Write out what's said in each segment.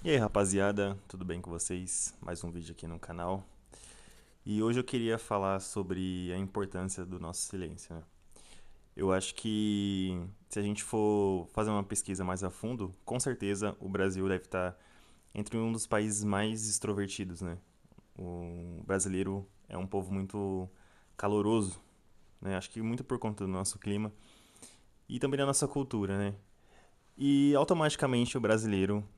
E aí, rapaziada, tudo bem com vocês? Mais um vídeo aqui no canal. E hoje eu queria falar sobre a importância do nosso silêncio, né? Eu acho que se a gente for fazer uma pesquisa mais a fundo, com certeza o Brasil deve estar entre um dos países mais extrovertidos, né? O brasileiro é um povo muito caloroso, né? Acho que muito por conta do nosso clima e também da nossa cultura, né? E automaticamente o brasileiro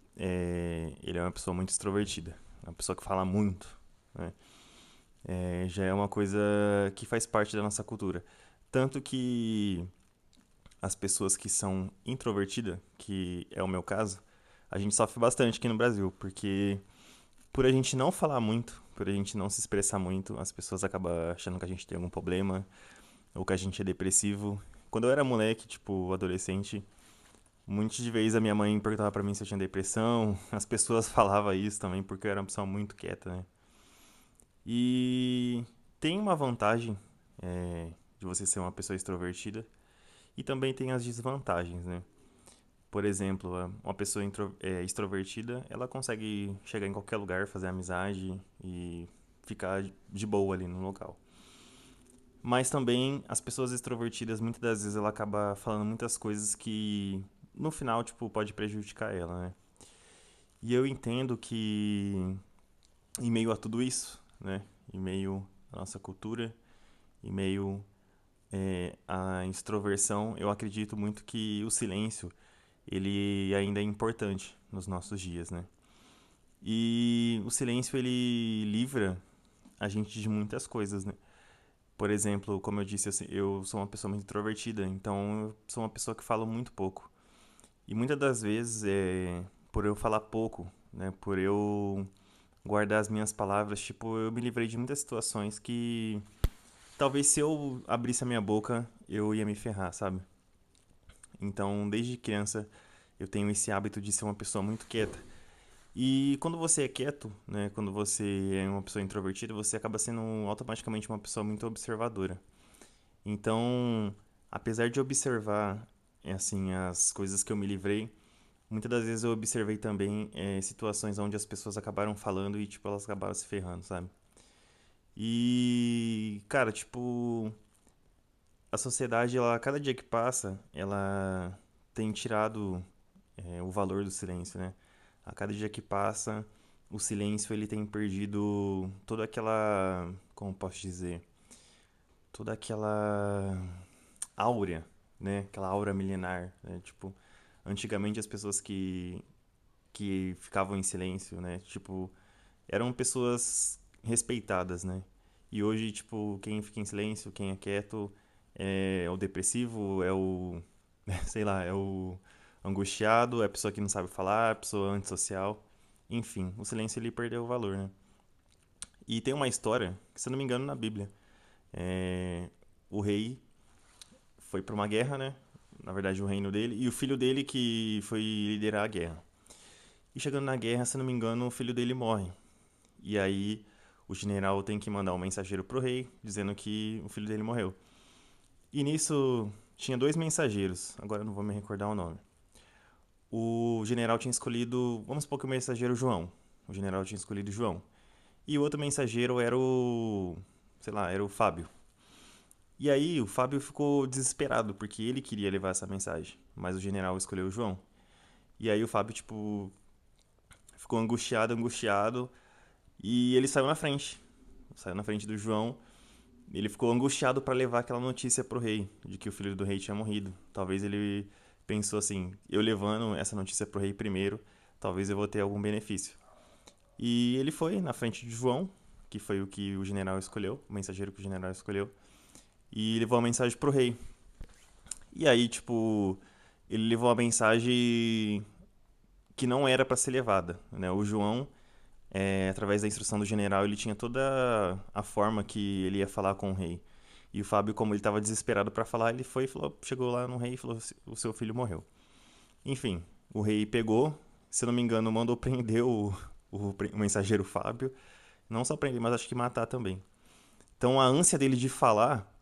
ele é uma pessoa muito extrovertida, uma pessoa que fala muito, né? Já é uma coisa que faz parte da nossa cultura. Tanto que as pessoas que são introvertidas, que é o meu caso, a gente sofre bastante aqui no Brasil, porque por a gente não falar muito, por a gente não se expressar muito, as pessoas acabam achando que a gente tem algum problema, ou que a gente é depressivo. Quando eu era moleque, tipo, adolescente, muitas de vezes a minha mãe perguntava pra mim se eu tinha depressão, as pessoas falavam isso também, porque eu era uma pessoa muito quieta, né? E tem uma vantagem de você ser uma pessoa extrovertida e também tem as desvantagens, né? Por exemplo, uma pessoa extrovertida, ela consegue chegar em qualquer lugar, fazer amizade e ficar de boa ali no local. Mas também as pessoas extrovertidas, muitas das vezes ela acaba falando muitas coisas que no final, tipo, pode prejudicar ela, né? E eu entendo que em meio a tudo isso, né? Em meio à nossa cultura, em meio a extroversão, eu acredito muito que o silêncio ele ainda é importante nos nossos dias, né? E o silêncio ele livra a gente de muitas coisas, né? Por exemplo, como eu disse, eu sou uma pessoa muito introvertida, então eu sou uma pessoa que fala muito pouco. E muitas das vezes, por eu falar pouco, né? Por eu guardar as minhas palavras, tipo, eu me livrei de muitas situações que talvez se eu abrisse a minha boca, eu ia me ferrar, sabe? Então, desde criança, eu tenho esse hábito de ser uma pessoa muito quieta. E quando você é quieto, né, quando você é uma pessoa introvertida, você acaba sendo automaticamente uma pessoa muito observadora. Então, apesar de observar, assim, as coisas que eu me livrei, muitas das vezes eu observei também situações onde as pessoas acabaram falando e, tipo, elas acabaram se ferrando, sabe? E, cara, tipo, a sociedade, ela, cada dia que passa, ela tem tirado o valor do silêncio, né? A cada dia que passa, o silêncio ele tem perdido toda aquela, como posso dizer, toda aquela áurea, né? Aquela aura milenar, né? Tipo, antigamente as pessoas que ficavam em silêncio, né? Tipo, eram pessoas respeitadas, né? E hoje, tipo, quem fica em silêncio, quem é quieto, é o depressivo, é o, sei lá, é o angustiado, é a pessoa que não sabe falar, é a pessoa antissocial. Enfim, o silêncio ele perdeu o valor, né? E tem uma história, que se eu não me engano, na Bíblia. O rei foi para uma guerra, né? Na verdade, o reino dele, e o filho dele que foi liderar a guerra. E chegando na guerra, se eu não me engano, o filho dele morre. E aí o general tem que mandar um mensageiro pro rei dizendo que o filho dele morreu. E nisso tinha dois mensageiros, agora eu não vou me recordar o nome. O general tinha escolhido, vamos supor que o mensageiro João. O general tinha escolhido João. E o outro mensageiro era o, sei lá, era o Fábio. E aí o Fábio ficou desesperado porque ele queria levar essa mensagem, mas o general escolheu o João. E aí o Fábio, tipo, ficou angustiado, angustiado, e ele saiu na frente. Saiu na frente do João. Ele ficou angustiado para levar aquela notícia pro rei, de que o filho do rei tinha morrido. Talvez ele pensou assim: eu levando essa notícia pro rei primeiro, talvez eu vou ter algum benefício. E ele foi na frente de João, que foi o que o general escolheu, o mensageiro que o general escolheu, e levou a mensagem pro rei. E aí, tipo, ele levou a mensagem que não era para ser levada, né? O João, através da instrução do general, ele tinha toda a forma que ele ia falar com o rei. E o Fábio, como ele estava desesperado para falar, ele foi e falou, chegou lá no rei e falou: o seu filho morreu. Enfim, o rei pegou, se eu não me engano, mandou prender o mensageiro Fábio. Não só prender, mas acho que matar também. Então a ânsia dele de falar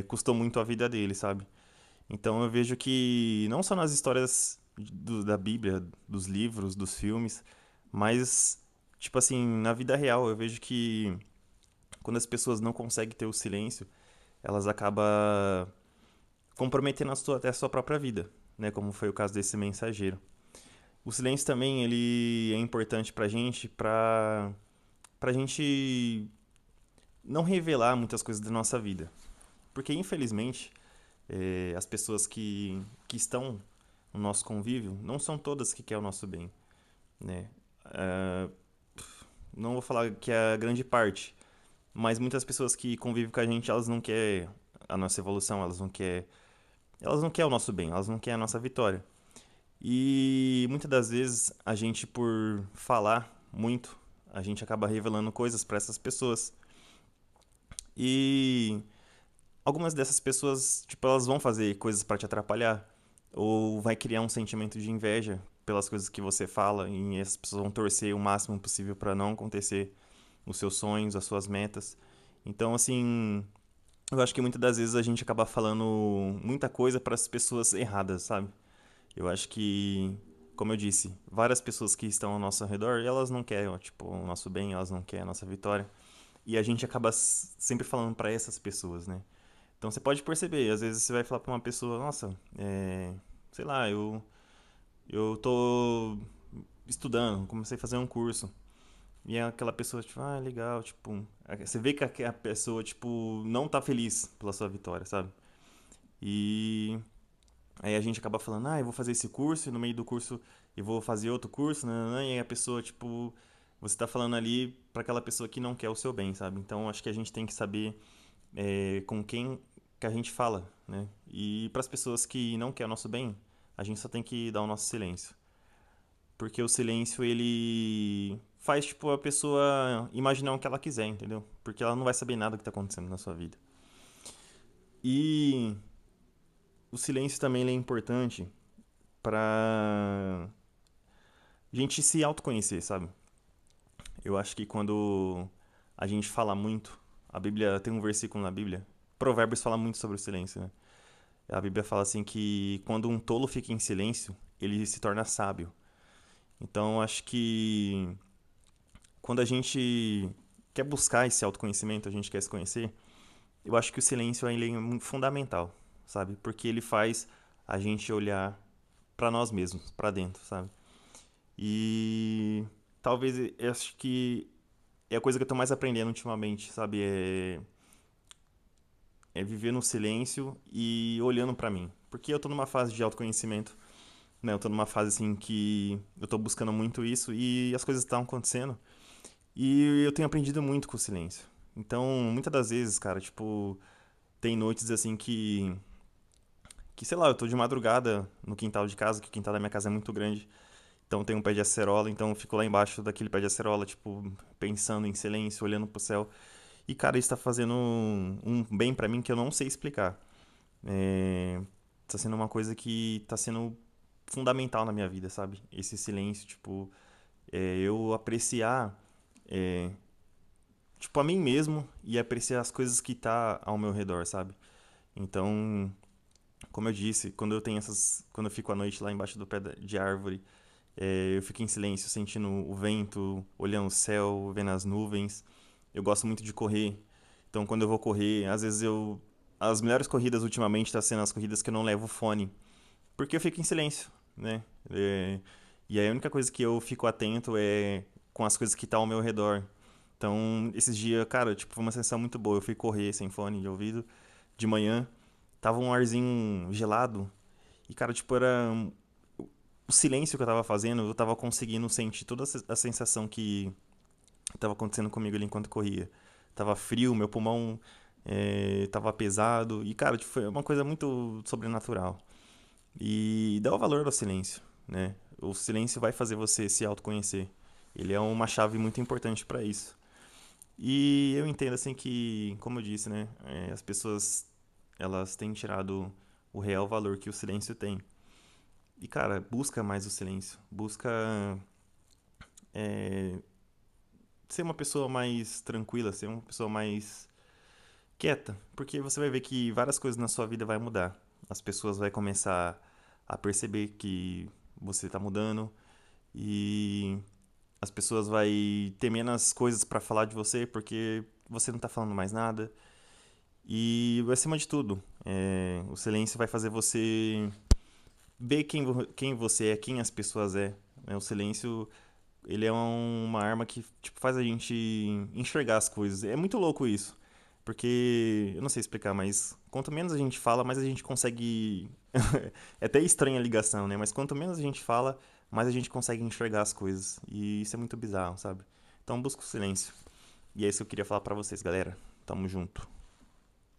custou muito a vida dele, sabe? Então eu vejo que não só nas histórias da Bíblia, dos livros, dos filmes, Mas, tipo assim, na vida real, eu vejo que quando as pessoas não conseguem ter o silêncio, elas acabam comprometendo até a sua própria vida, né? Como foi o caso desse mensageiro. O silêncio também, ele é importante pra gente não revelar muitas coisas da nossa vida. Porque, infelizmente, as pessoas que estão no nosso convívio não são todas que querem o nosso bem, né? Ah, não vou falar que é a grande parte, mas muitas pessoas que convivem com a gente, elas não querem a nossa evolução, elas não querem o nosso bem, elas não querem a nossa vitória. E muitas das vezes a gente, por falar muito, a gente acaba revelando coisas para essas pessoas. E algumas dessas pessoas, tipo, elas vão fazer coisas para te atrapalhar, ou vai criar um sentimento de inveja pelas coisas que você fala, e essas pessoas vão torcer o máximo possível para não acontecer os seus sonhos, as suas metas. Então, assim, eu acho que muitas das vezes a gente acaba falando muita coisa para as pessoas erradas, sabe? Eu acho que, como eu disse, várias pessoas que estão ao nosso redor, elas não querem, ó, tipo, o nosso bem, elas não querem a nossa vitória. E a gente acaba sempre falando para essas pessoas, né? Então você pode perceber, às vezes você vai falar pra uma pessoa, nossa, sei lá, eu tô estudando, comecei a fazer um curso. E é aquela pessoa, tipo, ah, legal, tipo, você vê que a pessoa, tipo, não tá feliz pela sua vitória, sabe? E aí a gente acaba falando, ah, eu vou fazer esse curso, e no meio do curso eu vou fazer outro curso, né? E aí a pessoa, tipo, você tá falando ali pra aquela pessoa que não quer o seu bem, sabe? Então acho que a gente tem que saber com quem que a gente fala, né? E para as pessoas que não querem o nosso bem, a gente só tem que dar o nosso silêncio. Porque o silêncio, ele faz, tipo, a pessoa imaginar o que ela quiser, entendeu? Porque ela não vai saber nada do que tá acontecendo na sua vida. E o silêncio também ele é importante pra gente se autoconhecer, sabe? Eu acho que quando a gente fala muito, a Bíblia tem um versículo na Bíblia, Provérbios fala muito sobre o silêncio, né? A Bíblia fala assim que quando um tolo fica em silêncio, ele se torna sábio. Então, acho que quando a gente quer buscar esse autoconhecimento, a gente quer se conhecer, eu acho que o silêncio ele é muito fundamental, sabe? Porque ele faz a gente olhar para nós mesmos, para dentro, sabe? E talvez eu acho que é a coisa que eu tô mais aprendendo ultimamente, sabe? É viver no silêncio e olhando para mim. Porque eu tô numa fase de autoconhecimento, né? Eu tô numa fase assim que eu tô buscando muito isso e as coisas estão acontecendo. E eu tenho aprendido muito com o silêncio. Então, muitas das vezes, cara, tipo, tem noites assim que sei lá, eu tô de madrugada no quintal de casa, que o quintal da minha casa é muito grande. Então tem um pé de acerola, então eu fico lá embaixo daquele pé de acerola, tipo, pensando em silêncio, olhando pro céu. E, cara, isso tá fazendo um bem pra mim que eu não sei explicar. É, tá sendo uma coisa que tá sendo fundamental na minha vida, sabe? Esse silêncio, tipo, eu apreciar, é, tipo, a mim mesmo e apreciar as coisas que tá ao meu redor, sabe? Então, como eu disse, quando eu fico à noite lá embaixo do pé de árvore, eu fico em silêncio, sentindo o vento, olhando o céu, vendo as nuvens. Eu gosto muito de correr. Então, quando eu vou correr, às vezes as melhores corridas ultimamente estão sendo as corridas que eu não levo fone, porque eu fico em silêncio, né? E aí a única coisa que eu fico atento é com as coisas que estão ao meu redor. Então, esses dias, cara, tipo, foi uma sensação muito boa. Eu fui correr sem fone de ouvido de manhã, tava um arzinho gelado e, cara, tipo, era o silêncio que eu tava fazendo, eu tava conseguindo sentir toda a sensação que tava acontecendo comigo ali enquanto corria. Tava frio, meu pulmão tava pesado e, cara, tipo, foi uma coisa muito sobrenatural. E dá o valor ao silêncio, né? O silêncio vai fazer você se autoconhecer. Ele é uma chave muito importante para isso. E eu entendo assim que, como eu disse, né, as pessoas elas têm tirado o real valor que o silêncio tem. E cara, busca mais o silêncio, busca é, ser uma pessoa mais tranquila, ser uma pessoa mais quieta, porque você vai ver que várias coisas na sua vida vai mudar. As pessoas vão começar a perceber que você está mudando e as pessoas vai ter menos coisas pra falar de você porque você não tá falando mais nada. E acima de tudo, o silêncio vai fazer você ver quem você é, quem as pessoas é. Né? O silêncio, ele é uma arma que tipo, faz a gente enxergar as coisas. É muito louco isso. Porque, eu não sei explicar, mas quanto menos a gente fala, mais a gente consegue. É até estranha a ligação, né? Mas quanto menos a gente fala, mais a gente consegue enxergar as coisas. E isso é muito bizarro, sabe? Então busca o silêncio. E é isso que eu queria falar pra vocês, galera. Tamo junto.